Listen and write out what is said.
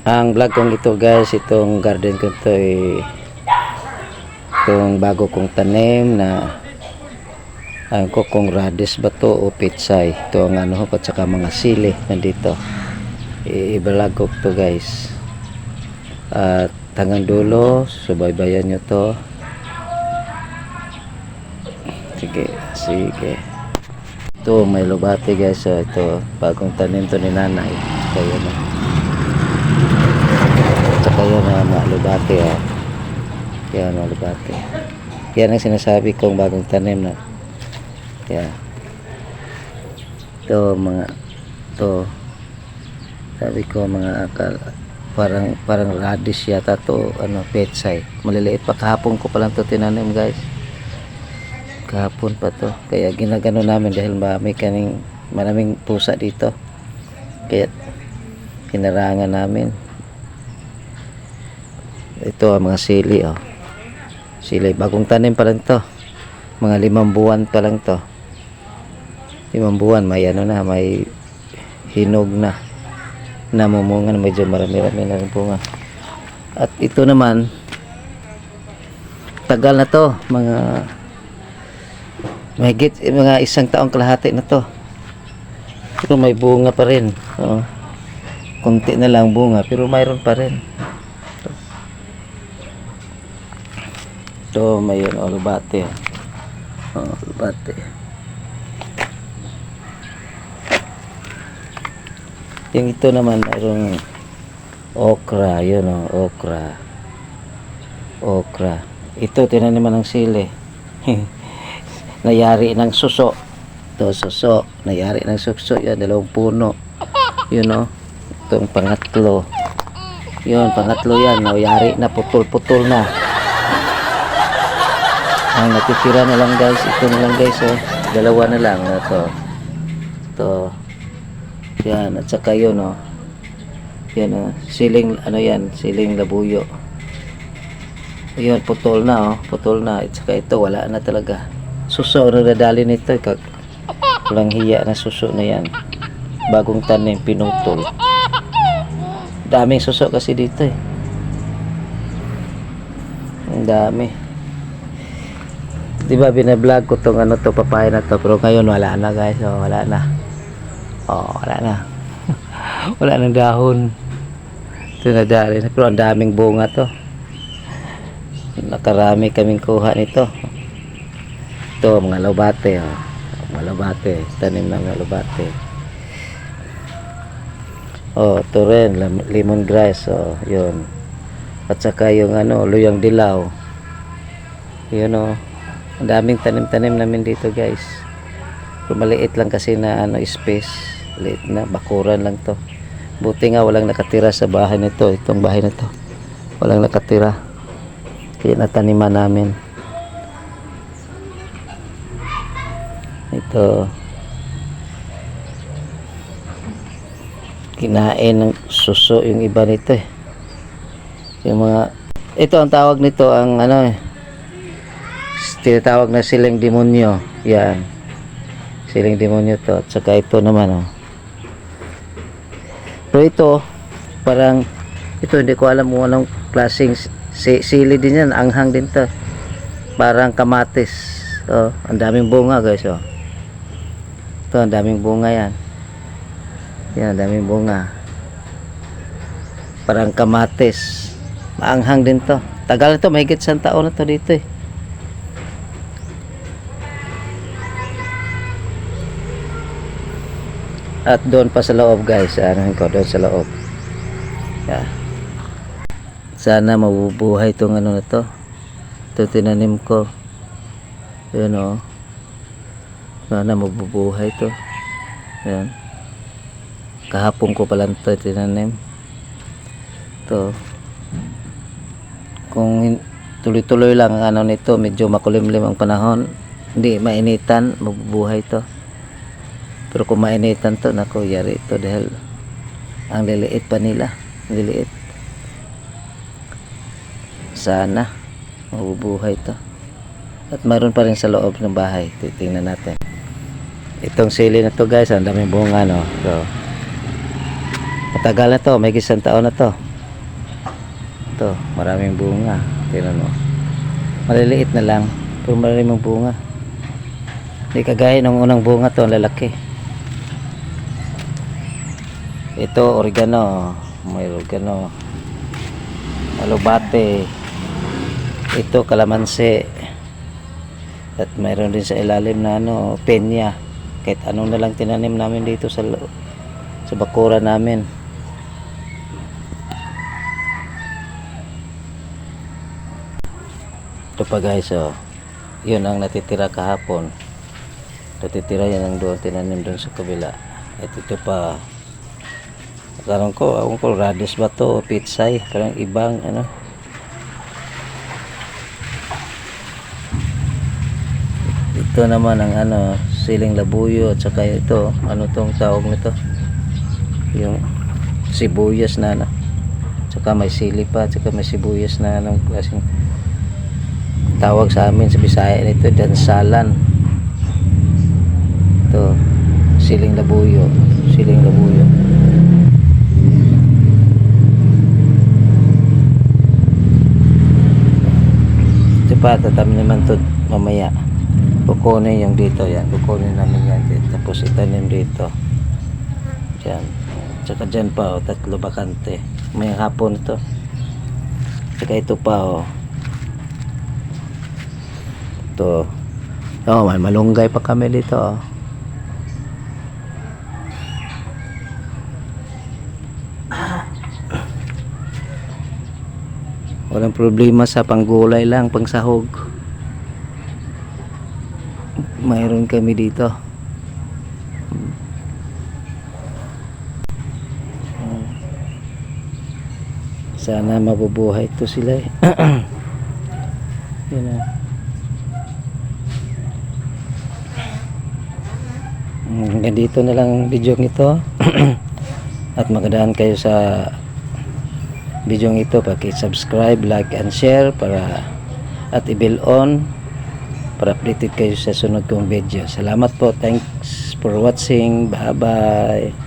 Ang vlog kong ito guys, itong garden ko ito itong bago kong tanim na ang ko kung radish ba to o pitsay. Ito ang ano at saka mga sili nandito. I-vlog ko ito guys. At hanggang dulo, subaybayan nyo to. Sige. Ito may lubati guys. So, ito bagong tanim to ni nanay. Kaya na. Kaya na malubati kaya malubati yan ang sinasabi kong bagong tanim na kaya ito sabi ko mga akal parang radish yata to petsay maliliit pa kahapon ko pa lang to tinanim guys kahapon pa to kaya ginagano namin dahil maraming pusa dito kaya kinarangan namin. Ito ang mga sili sili bagong tanim pa lang to mga 5 buwan pa lang to 5 buwan may may hinog na namumunga medyo marami-rami na rin bunga at ito naman tagal na to mahigit mga 1 taong kalahati na to pero may bunga pa rin konti na lang bunga pero mayroon pa rin. Ito may lubati lubati yung ito naman mayroong okra okra ito tinaniman ng sili nayari ng suso nayari ng suso yan 2 puno itong pangatlo yan nayari na putol na ang natitira na lang guys ito na lang guys 2 na lang ito yan at saka yun yan siling siling labuyo yun putol na at saka ito wala na talaga suso na nadali nito walang hiya na suso na yan bagong tanim pinutol daming suso kasi dito ang dami. Diba binablog ko tong papaya na to pero ngayon wala na guys wala na wala nang dahon ito na dali pero ang daming bunga to nakarami kaming kuha nito ito mga lubate tanim ng mga lubate ito rin lemongrass yun at saka yung luyang dilaw yun ang daming tanim-tanim namin dito guys pero maliit lang kasi na space maliit na bakuran lang to buti nga walang nakatira sa bahay nito itong bahay na to walang nakatira kaya nataniman namin ito kinain ng suso yung iba nito yung mga ito ang tawag nito ang tinatawag na siling demonyo yan siling demonyo to at saka ito naman pero ito parang ito hindi ko alam kung anong klaseng sili din yan anghang din to parang kamatis ang daming bunga guys ito ang daming bunga yan ang daming bunga parang kamatis maanghang din to tagal na to mahigit 1 taon na to dito at doon pa sa loob guys doon sa loob sana mabubuhay itong na to ito tinanim ko yun sana mabubuhay to yan kahapon ko pa lang ito tinanim ito kung tuloy-tuloy lang nito medyo makulimlim ang panahon hindi mainitan mabubuhay to pero kung mainitan to nako yari ito dahil ang liliit pa nila liliit sana mabubuhay to at mayroon pa rin sa loob ng bahay titingnan natin itong sili na to guys ang daming bunga so matagal na to may 1 taon na to to, maraming bunga. Tingnan mo. Maliliit na lang, pero maraming bunga. Hindi kagaya ng unang bunga to, ang lalaki. Ito, oregano. May oregano. Alubate. Ito, kalamansi. At mayroon din sa ilalim na penya. Kahit anong na lang tinanim namin dito sa bakura namin. Ito pa guys, yun ang natitira kahapon. Natitira yan ang doon, tinanim doon sa kabila. At ito pa, karon ko, akong ko, radish ba to o pitsay, parang ibang ito naman ang siling labuyo, at saka ito, tong tawag nito, yung sibuyas na saka may sili pa, at saka may sibuyas na klaseng tawag sa amin sa Bisaya nito, dansalan. Ito, siling labuyo. Ito pa, tatam naman to mamaya. Kukunin yung dito, yan. Kukunin namin yan. Tapos itanim dito. Diyan. Tsaka dyan pa, tatlo bakante. May hapon ito. Tsaka ito pa, ito. May malunggay pa kami dito, Walang problema sa panggulay lang, pangsahog. Mayroon kami dito. Sana mabubuhay to sila eh. Yun na. Hanggang dito na lang ang video ito. At magandaan kayo sa video ito, paki-subscribe, like and share at i-bell on para updated kayo sa sunod kong video. Salamat po. Thanks for watching. Bye bye.